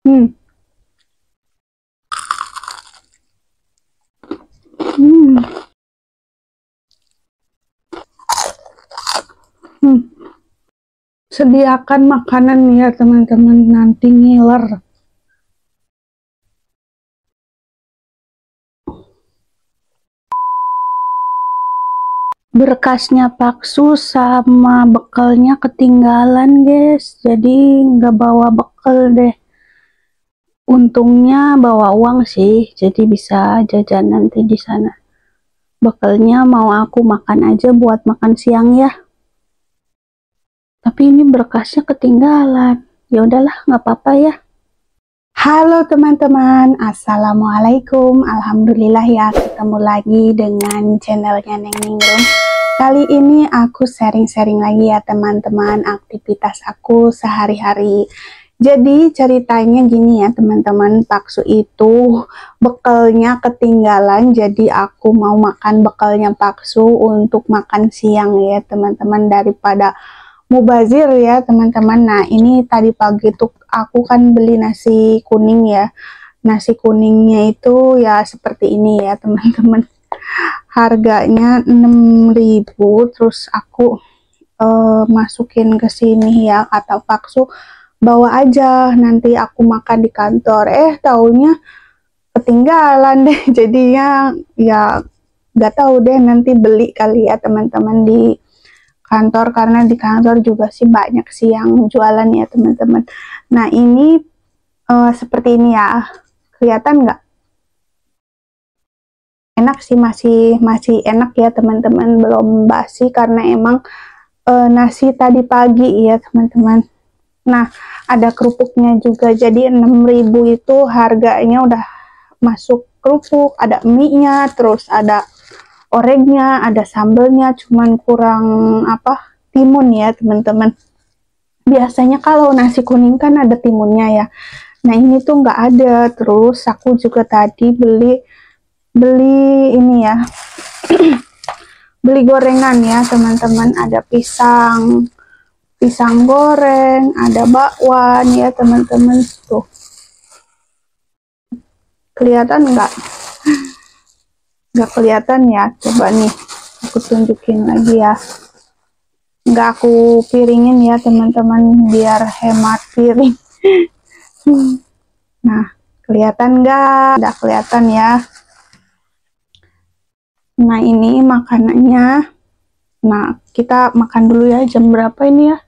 Hmm. Hmm. Hmm. Sediakan makanan ya teman-teman, nanti ngiler. Berkasnya Paksu sama bekalnya ketinggalan guys, jadi nggak bawa bekal deh. Untungnya bawa uang sih, jadi bisa jajan nanti di sana. Bekalnya mau aku makan aja buat makan siang ya. Tapi ini berkasnya ketinggalan. Ya udahlah, nggak apa-apa ya. Halo teman-teman, Assalamualaikum. Alhamdulillah ya, ketemu lagi dengan channelnya Neng Ningrum. Kali ini aku sharing-sharing lagi ya teman-teman, aktivitas aku sehari-hari. Jadi ceritanya gini ya teman-teman, Paksu itu bekalnya ketinggalan, jadi aku mau makan bekalnya Paksu untuk makan siang ya teman-teman, daripada mubazir ya teman-teman. Nah ini tadi pagi tuh aku kan beli nasi kuning ya. Nasi kuningnya itu ya seperti ini ya teman-teman. Harganya 6.000, terus aku masukin ke sini ya, kata Paksu bawa aja nanti aku makan di kantor. Taunya ketinggalan deh. Jadinya ya nggak tahu deh, nanti beli kali ya teman-teman di kantor, karena di kantor juga sih banyak sih yang jualan ya teman-teman. Nah ini seperti ini ya, kelihatan nggak? Enak sih, masih masih enak ya teman-teman, belum basi karena emang nasi tadi pagi ya teman-teman. Nah ada kerupuknya juga, jadi 6.000 itu harganya udah masuk kerupuk, ada mie-nya, terus ada oregnya, ada sambelnya, cuman kurang apa, timun ya teman-teman. Biasanya kalau nasi kuning kan ada timunnya ya. Nah ini tuh nggak ada. Terus aku juga tadi beli beli ini ya, beli gorengan ya teman-teman. Ada pisang, pisang goreng, ada bakwan ya teman-teman. Tuh kelihatan nggak kelihatan ya, coba nih aku tunjukin lagi ya. Nggak aku piringin ya teman-teman, biar hemat piring. Nah kelihatan nggak? Udah kelihatan ya. Nah ini makanannya. Nah kita makan dulu ya. Jam berapa ini ya?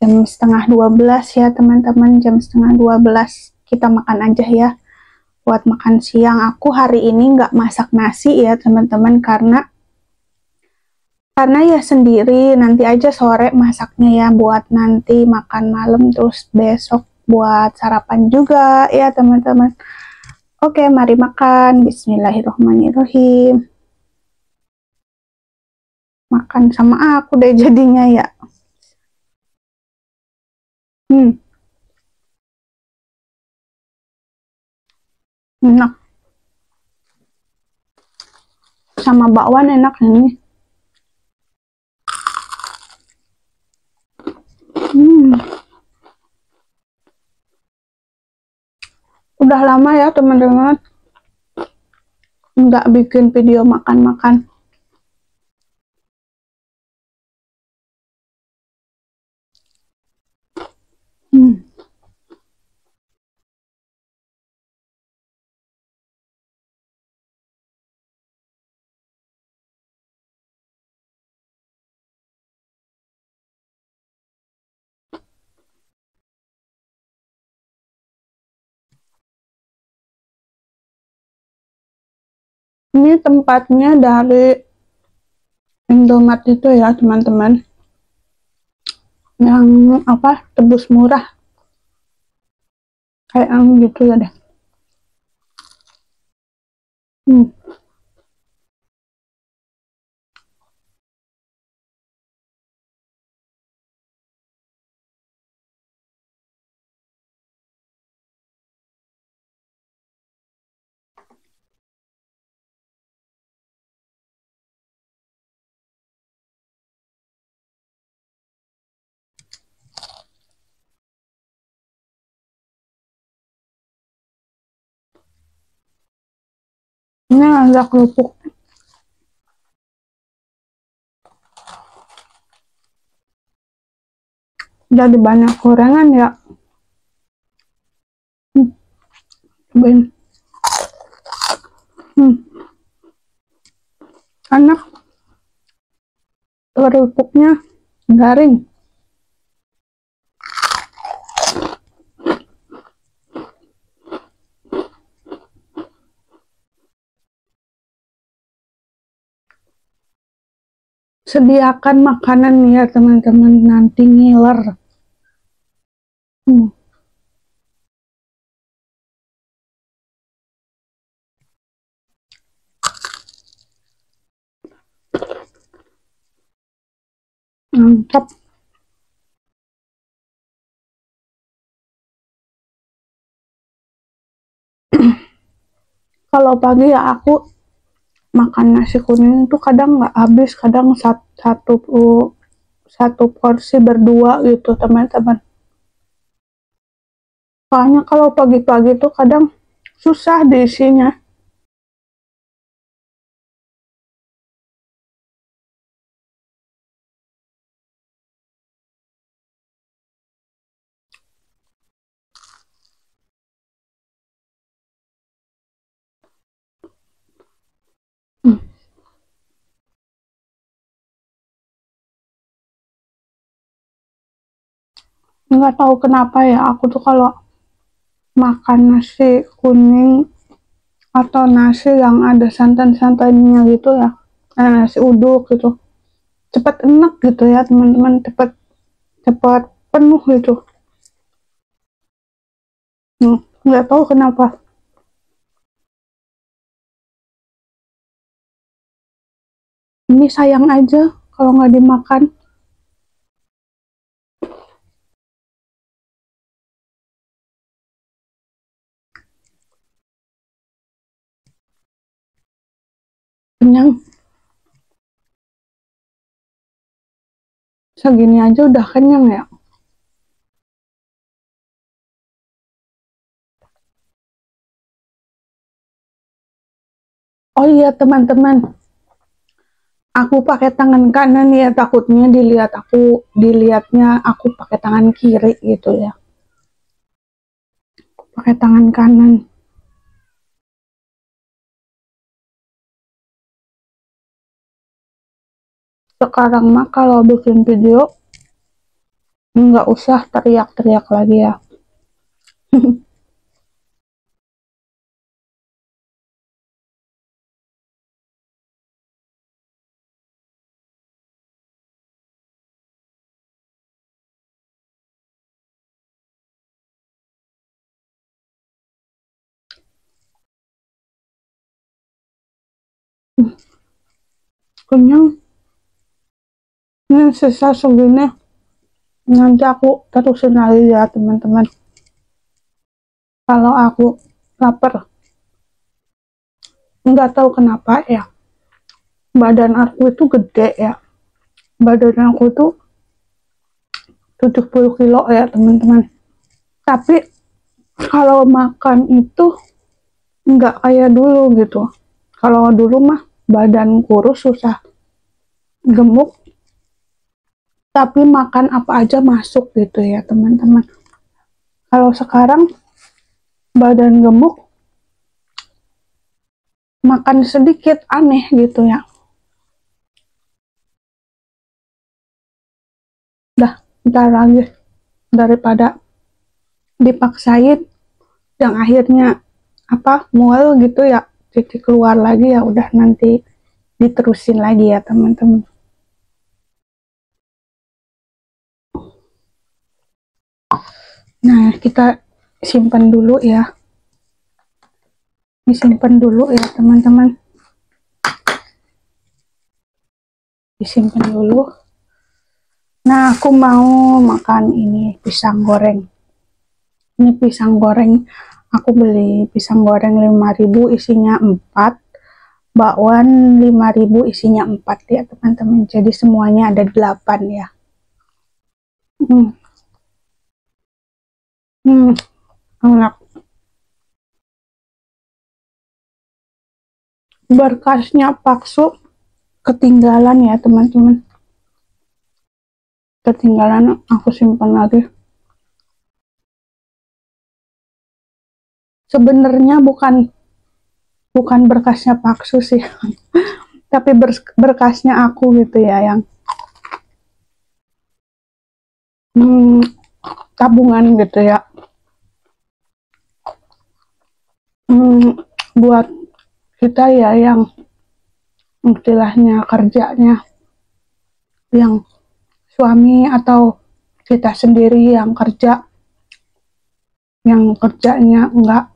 Jam setengah 12 ya teman-teman. Jam setengah 12 kita makan aja ya. Buat makan siang aku hari ini nggak masak nasi ya teman-teman, karena ya sendiri, nanti aja sore masaknya ya buat nanti makan malam, terus besok buat sarapan juga ya teman-teman. Oke mari makan, bismillahirrohmanirrohim. Makan sama aku deh jadinya ya. Hmm, enak, sama bakwan enak ini. Hmm, udah lama ya teman-teman nggak bikin video makan-makan. Hmm. Ini tempatnya dari Indomaret itu ya teman-teman, yang apa, tebus murah kayak gitu ya deh. Hmm. Ini ada kerupuk. Jadi banyak gorengan ya. Ben. Enak. Kerupuknya garing. Sediakan makanan ya teman-teman, nanti ngiler. Mantap. Kalau pagi ya aku makan nasi kuning itu kadang nggak habis, kadang satu porsi berdua gitu teman-teman. Soalnya kalau pagi-pagi tuh kadang susah diisinya. Nggak tahu kenapa ya, aku tuh kalau makan nasi kuning atau nasi yang ada santan-santannya gitu ya, nasi uduk gitu, cepat enak gitu ya teman-teman, cepat cepat penuh gitu. Nggak tahu kenapa. Ini sayang aja kalau nggak dimakan. Kenyang. Segini aja udah kenyang ya. Oh iya teman-teman, aku pakai tangan kanan ya, takutnya dilihatnya aku pakai tangan kiri gitu ya. Pakai tangan kanan. Sekarang mah kalau bikin video nggak usah teriak-teriak lagi ya. Kenyang. Ini sisa segini, nanti aku terusin lagi ya teman-teman. Kalau aku lapar, nggak tahu kenapa ya, badan aku itu gede ya. Badan aku itu 70 kilo ya teman-teman. Tapi kalau makan itu nggak kayak dulu gitu. Kalau dulu mah badan kurus susah gemuk, tapi makan apa aja masuk gitu ya teman-teman. Kalau sekarang badan gemuk, makan sedikit aneh gitu ya. Dah, ntar lagi daripada dipaksain yang akhirnya mual gitu ya, titik keluar lagi, ya udah nanti diterusin lagi ya teman-teman. Nah, kita simpan dulu ya. Disimpan dulu ya teman-teman. Disimpan dulu. Nah, aku mau makan ini pisang goreng. Ini pisang goreng. Aku beli pisang goreng 5.000 isinya 4. Bakwan 5.000 isinya 4 ya teman-teman. Jadi semuanya ada 8 ya. Hmm. Hmm. Enak. Berkasnya Paksu ketinggalan ya teman-teman, ketinggalan, aku simpan lagi. Sebenarnya bukan berkasnya Paksu sih tapi berkasnya aku gitu ya, yang tabungan gitu ya, buat kita ya yang istilahnya kerjanya yang suami atau kita sendiri yang kerjanya enggak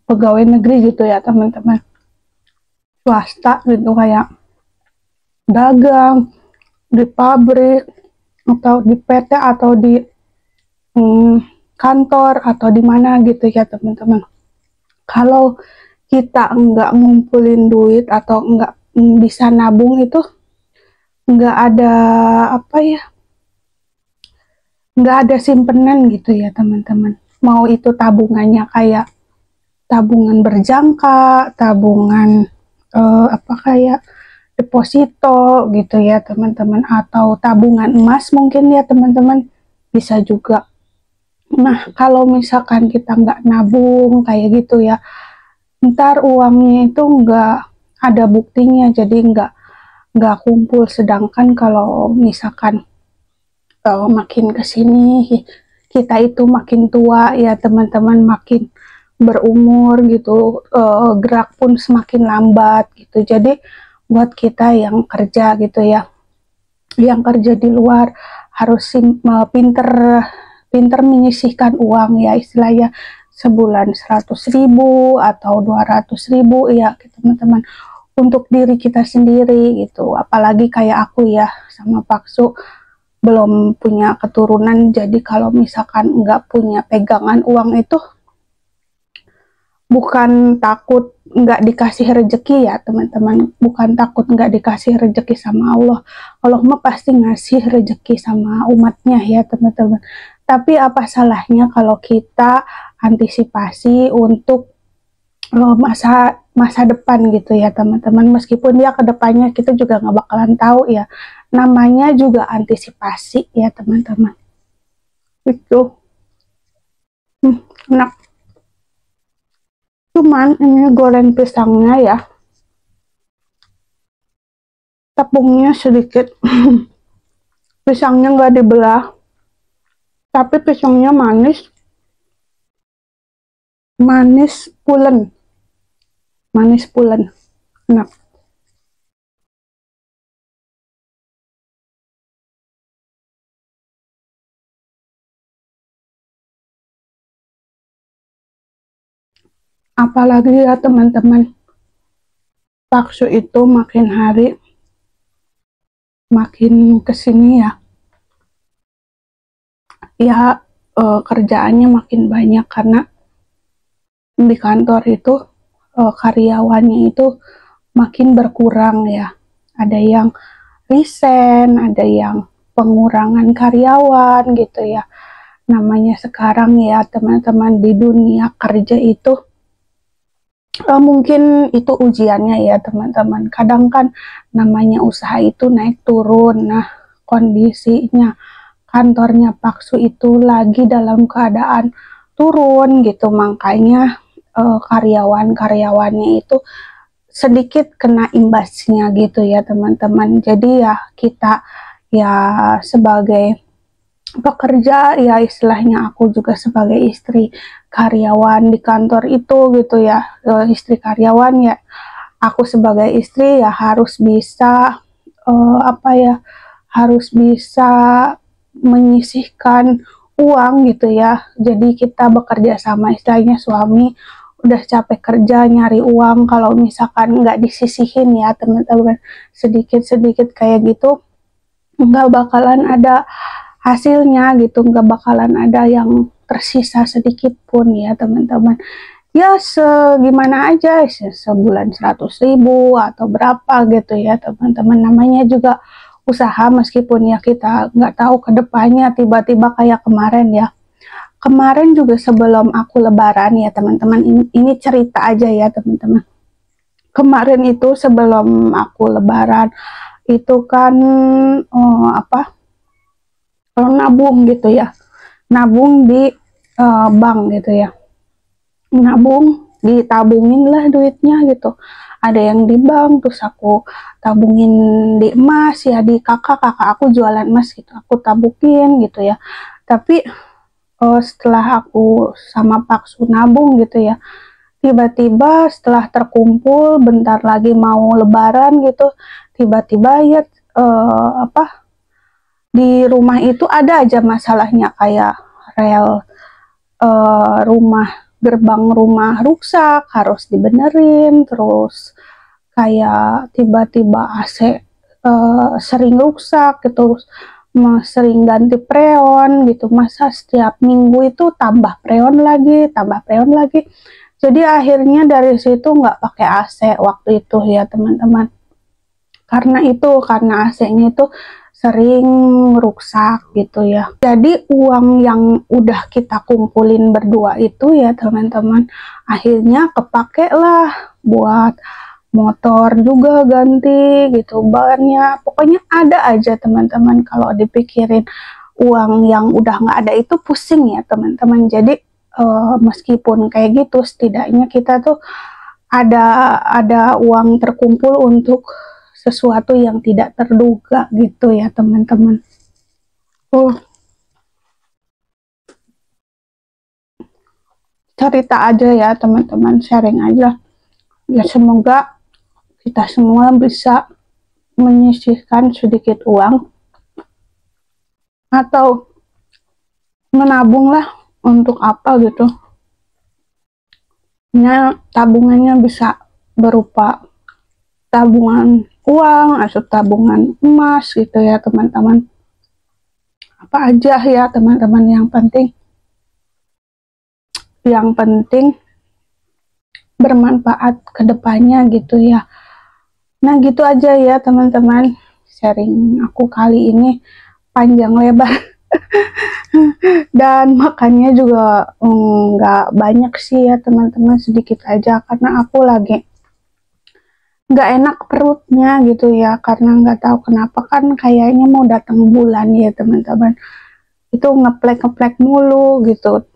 pegawai negeri gitu ya teman-teman, swasta gitu, kayak dagang di pabrik atau di PT atau di kantor atau di mana gitu ya teman-teman. Kalau kita enggak ngumpulin duit atau enggak bisa nabung, itu enggak ada apa ya, enggak ada simpenan gitu ya teman-teman. Mau itu tabungannya kayak tabungan berjangka, tabungan kayak deposito gitu ya teman-teman, atau tabungan emas mungkin ya teman-teman, bisa juga. Nah kalau misalkan kita nggak nabung kayak gitu ya, ntar uangnya itu nggak ada buktinya, jadi nggak kumpul. Sedangkan kalau misalkan makin kesini kita itu makin tua ya teman-teman, makin berumur gitu, gerak pun semakin lambat gitu. Jadi buat kita yang kerja gitu ya, yang kerja di luar, harus pinter menyisihkan uang ya, istilahnya sebulan 100.000 atau 200.000 ya teman-teman, untuk diri kita sendiri gitu. Apalagi kayak aku ya sama Paksu belum punya keturunan, jadi kalau misalkan nggak punya pegangan uang itu bukan takut nggak dikasih rezeki ya teman-teman, bukan takut nggak dikasih rezeki sama Allah. Allah mah pasti ngasih rezeki sama umatnya ya teman-teman. Tapi apa salahnya kalau kita antisipasi untuk masa depan gitu ya teman-teman, meskipun ya kedepannya kita juga nggak bakalan tahu ya, namanya juga antisipasi ya teman-teman. Itu enak. Cuman ini goreng pisangnya ya, tepungnya sedikit pisangnya nggak dibelah, tapi pisangnya manis pulen, enak. Apalagi ya teman-teman, Paksu itu makin hari makin kesini ya kerjaannya makin banyak, karena di kantor itu karyawannya itu makin berkurang ya, ada yang resign, ada yang pengurangan karyawan gitu ya. Namanya sekarang ya teman-teman, di dunia kerja itu mungkin itu ujiannya ya teman-teman. Kadang kan namanya usaha itu naik turun. Nah kondisinya kantornya Paksu itu lagi dalam keadaan turun gitu, makanya karyawan-karyawannya itu sedikit kena imbasnya gitu ya teman-teman. Jadi ya kita ya sebagai pekerja ya, istilahnya aku juga sebagai istri karyawan di kantor itu gitu ya, istri karyawan ya, aku sebagai istri ya harus bisa harus bisa menyisihkan uang gitu ya. Jadi kita bekerja sama, istilahnya suami udah capek kerja nyari uang, kalau misalkan nggak disisihin ya teman-teman, sedikit-sedikit kayak gitu, nggak bakalan ada hasilnya gitu, nggak bakalan ada yang tersisa sedikit pun ya teman-teman. Ya segimana aja, sebulan 100.000 atau berapa gitu ya teman-teman, namanya juga usaha. Meskipun ya kita nggak tahu kedepannya, tiba-tiba kayak kemarin juga sebelum aku lebaran ya teman-teman, ini cerita aja ya teman-teman. kemarin itu sebelum aku lebaran itu kan nabung gitu ya, nabung di bank gitu ya, nabung ditabungin lah duitnya gitu, ada yang di bank, terus aku tabungin di emas ya, di kakak aku jualan emas gitu, aku tabungin gitu ya. Tapi setelah aku sama Paksu nabung gitu ya, tiba-tiba setelah terkumpul bentar lagi mau lebaran gitu, tiba-tiba ya di rumah itu ada aja masalahnya, kayak rel rumah, gerbang rumah rusak harus dibenerin, terus kayak tiba-tiba AC sering rusak gitu, sering ganti freon gitu, masa setiap minggu itu tambah freon lagi, jadi akhirnya dari situ nggak pakai AC waktu itu ya teman-teman, karena AC-nya itu sering rusak gitu ya. Jadi uang yang udah kita kumpulin berdua itu ya teman-teman, akhirnya kepake lah buat motor juga ganti gitu, bannya pokoknya ada aja teman-teman. Kalau dipikirin uang yang udah nggak ada itu pusing ya teman-teman. Jadi meskipun kayak gitu, setidaknya kita tuh ada uang terkumpul untuk sesuatu yang tidak terduga gitu ya teman-teman. Cerita aja ya teman-teman, sharing aja ya, semoga kita semua bisa menyisihkan sedikit uang atau menabung lah untuk apa gitu. Tabungannya bisa berupa tabungan uang atau tabungan emas gitu ya teman-teman, apa aja ya teman-teman, yang penting bermanfaat kedepannya gitu ya. Nah gitu aja ya teman-teman, sharing aku kali ini panjang lebar dan makannya juga nggak banyak sih ya teman-teman, sedikit aja karena aku lagi nggak enak perutnya gitu ya, karena nggak tahu kenapa kan kayaknya mau datang bulan ya teman-teman, itu ngeplek mulu gitu,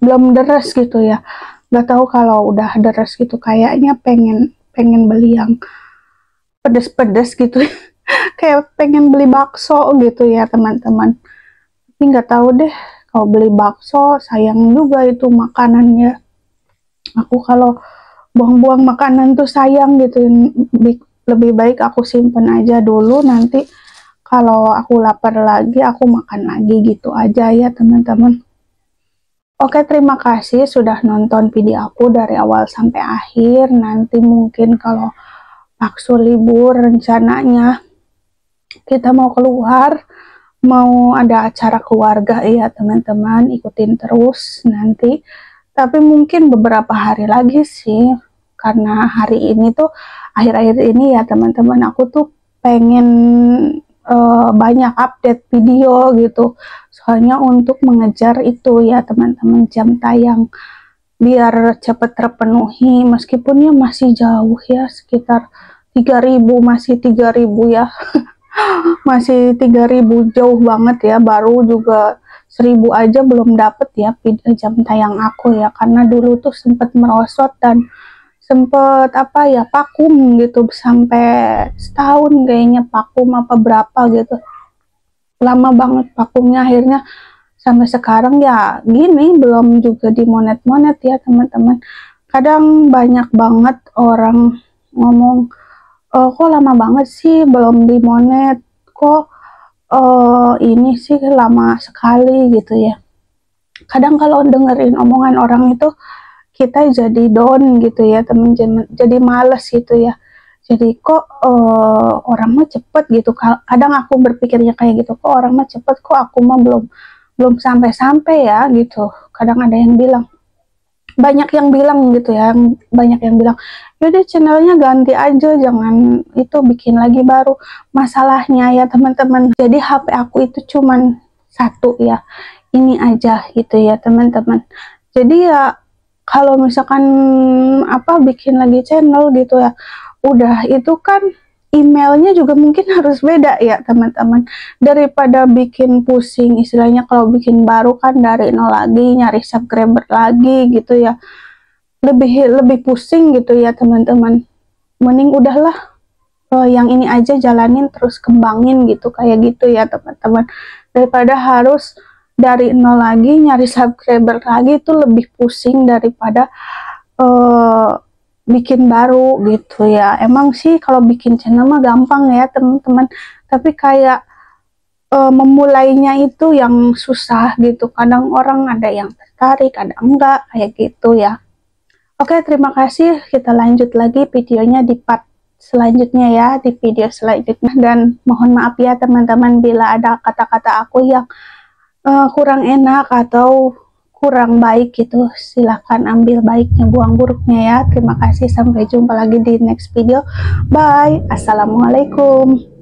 belum deres gitu ya, nggak tahu kalau udah deres gitu kayaknya pengen beli yang pedes-pedes gitu kayak pengen beli bakso gitu ya teman-teman, tapi nggak tahu deh, kalau beli bakso sayang juga itu makanannya, aku kalau buang-buang makanan tuh sayang gitu, lebih baik aku simpen aja dulu, nanti kalau aku lapar lagi aku makan lagi gitu aja ya teman-teman. Oke, terima kasih sudah nonton video aku dari awal sampai akhir. Nanti mungkin kalau Paksu libur rencananya kita mau keluar, mau ada acara keluarga ya teman-teman, ikutin terus nanti. Tapi mungkin beberapa hari lagi sih, karena hari ini tuh, akhir-akhir ini ya teman-teman, aku tuh pengen banyak update video gitu, soalnya untuk mengejar itu ya teman-teman, jam tayang biar cepat terpenuhi, meskipun ya masih jauh ya, sekitar 3000, masih 3000 ya masih 3000, jauh banget ya, baru juga 1000 aja belum dapet ya jam tayang aku ya, karena dulu tuh sempet merosot dan sempet vakum gitu, sampai setahun kayaknya vakum apa berapa gitu, lama banget vakumnya, akhirnya sampai sekarang ya gini, belum juga dimonet-monet ya teman-teman. Kadang banyak banget orang ngomong, kok lama banget sih belum dimonet, kok ini sih lama sekali gitu ya. Kadang kalau dengerin omongan orang itu kita jadi down gitu ya temen, jadi males gitu ya, jadi kok orang mah cepet gitu, kadang aku berpikirnya kayak gitu, kok orang mah cepet, kok aku mah belum sampai ya gitu. Kadang ada yang bilang, banyak yang bilang gitu ya, banyak yang bilang yaudah channelnya ganti aja, jangan itu bikin lagi baru. Masalahnya ya teman-teman, jadi HP aku itu cuman satu ya, ini aja gitu ya teman-teman. Jadi ya kalau misalkan bikin lagi channel gitu ya, udah itu kan emailnya juga mungkin harus beda ya teman-teman, daripada bikin pusing istilahnya. Kalau bikin baru kan dari nol lagi, nyari subscriber lagi gitu ya, lebih pusing gitu ya teman-teman. Mending udahlah, yang ini aja jalanin terus kembangin gitu, kayak gitu ya teman-teman, daripada harus dari nol lagi nyari subscriber lagi. Itu lebih pusing daripada bikin baru gitu ya. Emang sih kalau bikin channel mah gampang ya teman-teman, tapi kayak memulainya itu yang susah gitu. Kadang orang ada yang tertarik, ada enggak, kayak gitu ya. Oke, terima kasih. Kita lanjut lagi videonya di part selanjutnya ya, di video selanjutnya. Dan mohon maaf ya teman-teman bila ada kata-kata aku yang kurang enak atau kurang baik gitu. Silahkan ambil baiknya, buang buruknya ya. Terima kasih, sampai jumpa lagi di next video. Bye. Assalamualaikum.